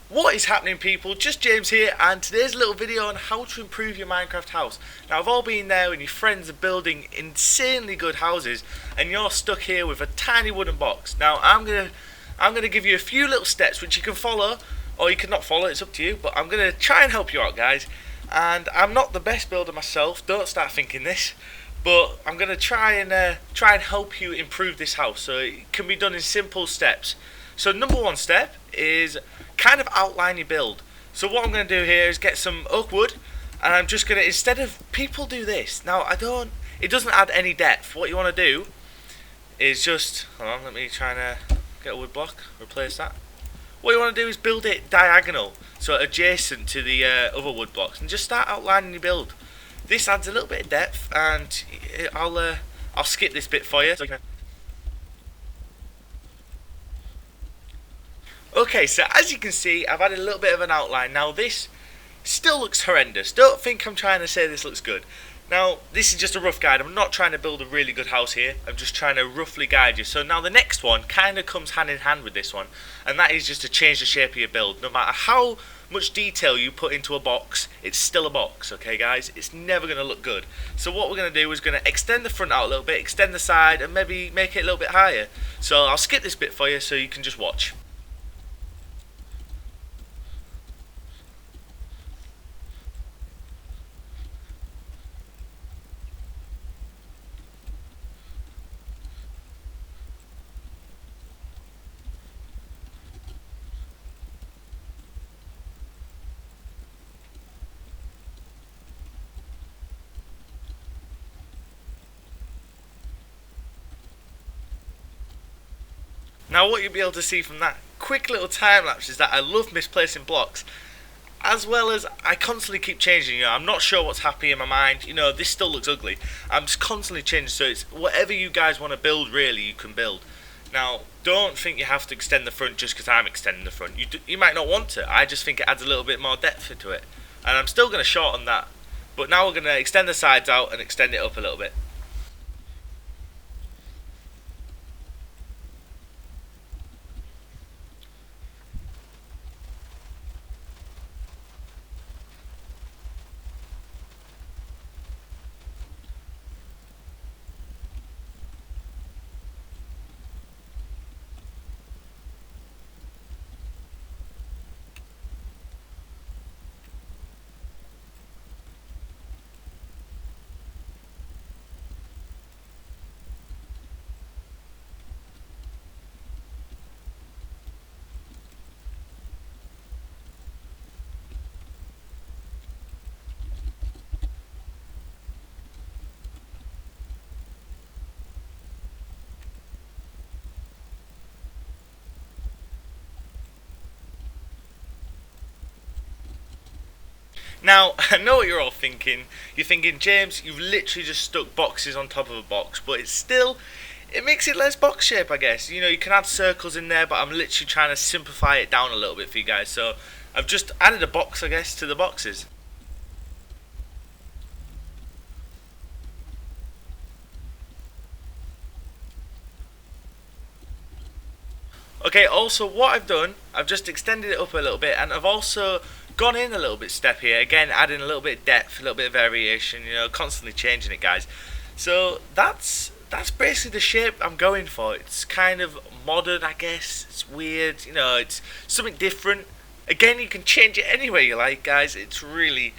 What is happening, people? Just James here, and today's a little video on how to improve your Minecraft house. Now, I've all been there when your friends are building insanely good houses and you're stuck here with a tiny wooden box. Now, I'm gonna give you a few little steps which you can follow or you cannot follow, it's up to you, but I'm gonna try and help you out, guys. And I'm not the best builder myself, don't start thinking this, but I'm gonna try and help you improve this house so it can be done in simple steps. So number one step is kind of outline your build. So what I'm going to do here is get some oak wood, and I'm just going to, instead of, people do this. Now it doesn't add any depth. What you want to do is just, hold on, let me try and get a wood block, replace that. What you want to do is build it diagonal, so adjacent to the other wood blocks, and just start outlining your build. This adds a little bit of depth, and I'll skip this bit for you. Okay, so as you can see, I've added a little bit of an outline. Now this still looks horrendous. Don't think I'm trying to say this looks good. Now, this is just a rough guide. I'm not trying to build a really good house here. I'm just trying to roughly guide you. So now the next one kind of comes hand in hand with this one. And that is just to change the shape of your build. No matter how much detail you put into a box, it's still a box, okay guys? It's never going to look good. So what we're going to do is going to extend the front out a little bit, extend the side, and maybe make it a little bit higher. So I'll skip this bit for you so you can just watch. Now what you'll be able to see from that quick little time lapse is that I love misplacing blocks, as well as I constantly keep changing. I'm not sure what's happening in my mind. This still looks ugly. I'm just constantly changing, so it's whatever you guys want to build, really, you can build. Now, don't think you have to extend the front just because I'm extending the front. You might not want to. I just think it adds a little bit more depth into it. And I'm still going to shorten that. But now we're going to extend the sides out and extend it up a little bit. Now, I know what you're all thinking. You're thinking, James, you've literally just stuck boxes on top of a box, but it makes it less box shape, I guess. You can add circles in there, but I'm literally trying to simplify it down a little bit for you guys. So I've just added a box, I guess, to the boxes. Okay, also what I've done, I've just extended it up a little bit, and I've also gone in a little bit step here, again adding a little bit of depth, a little bit of variation, constantly changing it, guys. So that's basically the shape I'm going for. It's kind of modern, I guess. It's weird, it's something different. Again, you can change it any way you like, guys. It's really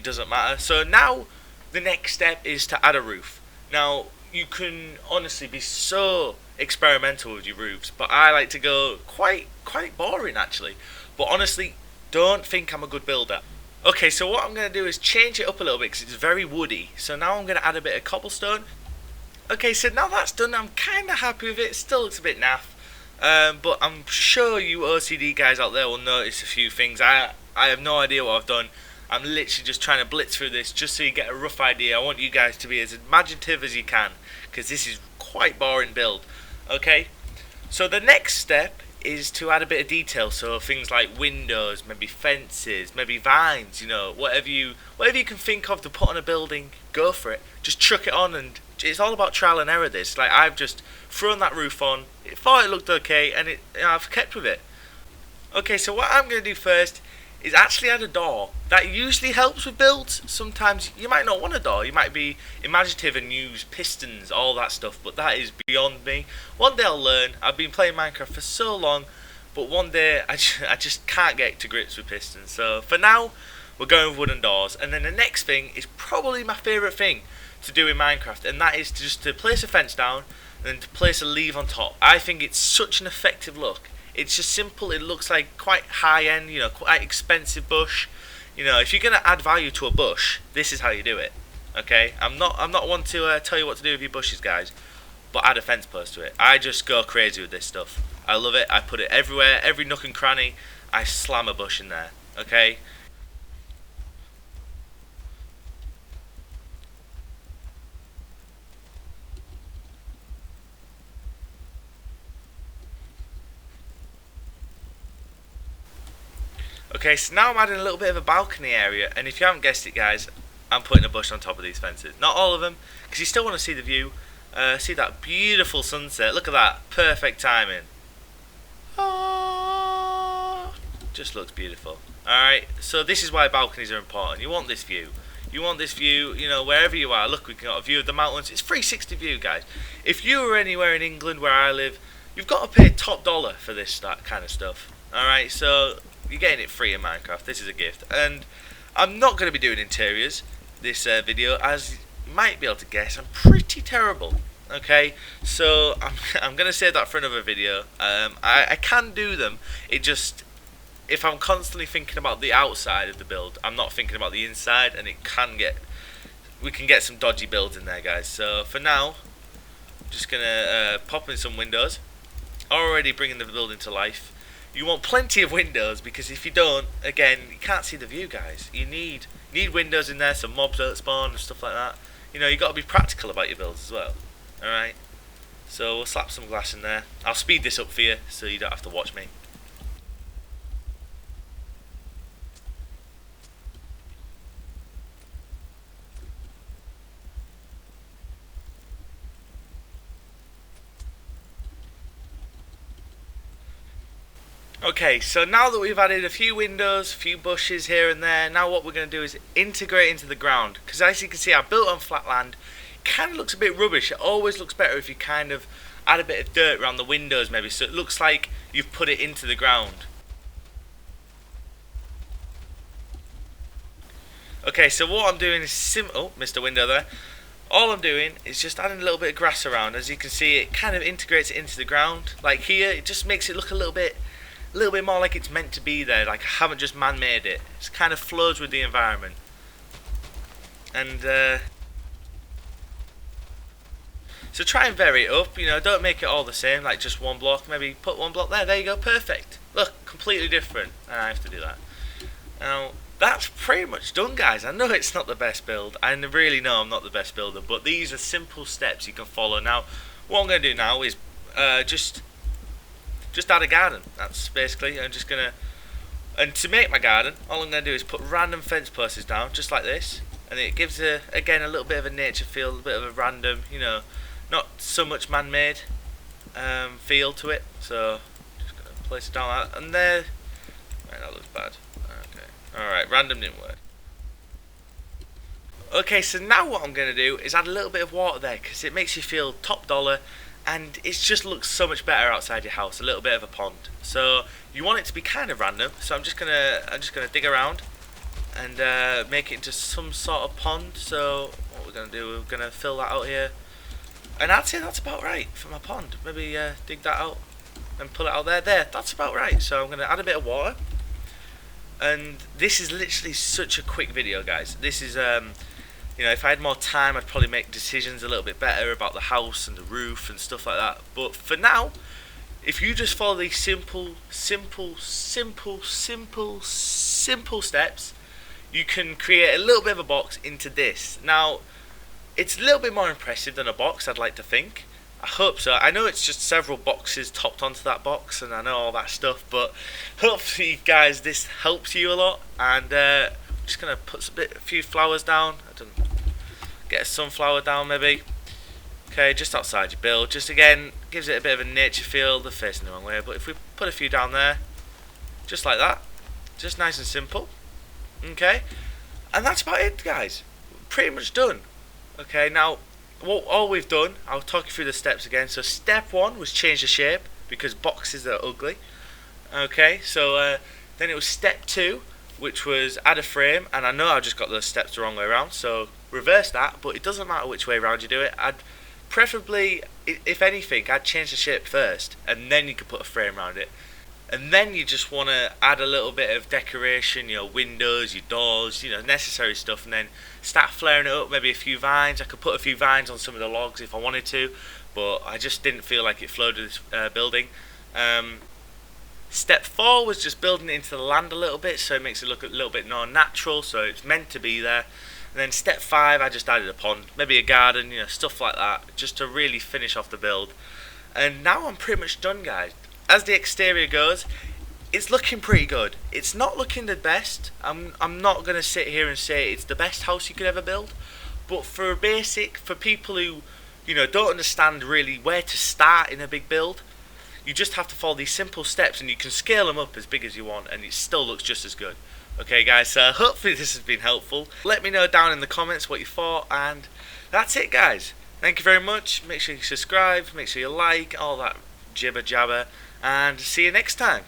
doesn't matter. So now the next step is to add a roof. Now, you can honestly be so experimental with your roofs, but I like to go quite boring, actually. But honestly, don't think I'm a good builder. Okay, so what I'm going to do is change it up a little bit because it's very woody. So now I'm going to add a bit of cobblestone. Okay, so now that's done, I'm kind of happy with it. It still looks a bit naff, but I'm sure you OCD guys out there will notice a few things. I have no idea what I've done. I'm literally just trying to blitz through this just so you get a rough idea. I want you guys to be as imaginative as you can, because this is quite boring build. Okay, so the next step is to add a bit of detail, so things like windows, maybe fences, maybe vines, whatever you can think of to put on a building, go for it. Just chuck it on, and it's all about trial and error. This, like, I've just thrown that roof on, thought it looked okay, and I've kept with it. Okay, so what I'm going to do first is actually add a door. That usually helps with builds. Sometimes you might not want a door. You might be imaginative and use pistons, all that stuff, but that is beyond me. One day I'll learn. I've been playing Minecraft for so long, but one day I just can't get to grips with pistons. So for now, we're going with wooden doors. And then the next thing is probably my favourite thing to do in Minecraft, and that is to place a fence down and then to place a leaf on top. I think it's such an effective look. It's just simple. It looks like quite high end, quite expensive bush. If you're gonna add value to a bush, this is how you do it. Okay, I'm not one to tell you what to do with your bushes, guys, but add a fence post to it. I just go crazy with this stuff. I love it. I put it everywhere, every nook and cranny. I slam a bush in there. Okay. Okay, so now I'm adding a little bit of a balcony area, and if you haven't guessed it, guys, I'm putting a bush on top of these fences. Not all of them, because you still want to see the view. See that beautiful sunset. Look at that. Perfect timing. Ah, just looks beautiful. Alright, so this is why balconies are important. You want this view. You want this view, wherever you are. Look, we've got a view of the mountains. It's 360 view, guys. If you were anywhere in England where I live, you've got to pay top dollar for that kind of stuff. Alright, so you're getting it free in Minecraft. This is a gift. And I'm not going to be doing interiors this video, as you might be able to guess. I'm pretty terrible. Okay, so I'm going to save that for another video. I can do them. It just, if I'm constantly thinking about the outside of the build, I'm not thinking about the inside, and we can get some dodgy builds in there, guys. So for now, I'm just going to pop in some windows. Already bringing the building to life. You want plenty of windows, because if you don't, again, you can't see the view, guys. You need windows in there so mobs don't spawn and stuff like that. You got to be practical about your builds as well. Alright, so we'll slap some glass in there. I'll speed this up for you so you don't have to watch me. Okay, so now that we've added a few windows, a few bushes here and there, now what we're going to do is integrate into the ground. Because as you can see, I built on flat land. Kind of looks a bit rubbish. It always looks better if you kind of add a bit of dirt around the windows, maybe, so it looks like you've put it into the ground. Okay, so what I'm doing is oh, missed a window there. All I'm doing is just adding a little bit of grass around. As you can see, it kind of integrates it into the ground. Like here, it just makes it look a little bit more like it's meant to be there. Like I haven't just man-made it. It kind of flows with the environment. And so try and vary it up. Don't make it all the same, like just one block. Maybe put one block there. There you go. Perfect. Look, completely different. And I have to do that. Now that's pretty much done, guys. I know it's not the best build. I really know I'm not the best builder, but these are simple steps you can follow. Now, what I'm going to do now is just add a garden. That's basically, I'm just going to, and to make my garden, all I'm going to do is put random fence posts down, just like this, and it gives, again, a little bit of a nature feel, a bit of a random, not so much man-made feel to it. So, just going to place it down like that, and there, right, that looks bad. Okay, alright, random didn't work. Okay, so now what I'm going to do is add a little bit of water there, because it makes you feel top dollar, and it just looks so much better outside your house. A little bit of a pond. So you want it to be kind of random. So I'm just gonna dig around and make it into some sort of pond. So what we're gonna do, we're gonna fill that out here, and I'd say that's about right for my pond. Maybe dig that out and pull it out there. There, that's about right. So I'm gonna add a bit of water, and this is literally such a quick video, guys. This is if I had more time, I'd probably make decisions a little bit better about the house and the roof and stuff like that. But for now, if you just follow these simple steps, you can create a little bit of a box into this. Now, it's a little bit more impressive than a box, I'd like to think. I hope so. I know it's just several boxes topped onto that box, and I know all that stuff, but hopefully, guys, this helps you a lot. And I'm just going to put a few flowers down. Get a sunflower down maybe. Okay, just outside your build. Just again, gives it a bit of a nature feel. They're facing the wrong way, but if we put a few down there, just like that, just nice and simple. Okay, and that's about it, guys. Pretty much done. Okay, now all we've done, I'll talk you through the steps again. So step one was change the shape because boxes are ugly. Okay, so then it was step two, which was add a frame, and I know I just got those steps the wrong way around, so reverse that, but it doesn't matter which way around you do it. I'd preferably, if anything, I'd change the shape first, and then you could put a frame around it. And then you just want to add a little bit of decoration, windows, your doors, necessary stuff, and then start flaring it up, maybe a few vines. I could put a few vines on some of the logs if I wanted to, but I just didn't feel like it flowed with this building. Step 4 was just building it into the land a little bit, so it makes it look a little bit more natural, so it's meant to be there. And then step 5, I just added a pond, maybe a garden, stuff like that, just to really finish off the build. And now I'm pretty much done, guys. As the exterior goes, it's looking pretty good. It's not looking the best. I'm not going to sit here and say it's the best house you could ever build, but for people who, don't understand really where to start in a big build, you just have to follow these simple steps and you can scale them up as big as you want and it still looks just as good. Okay guys, so hopefully this has been helpful. Let me know down in the comments what you thought, and that's it guys. Thank you very much. Make sure you subscribe, make sure you like, all that jibber jabber, and see you next time.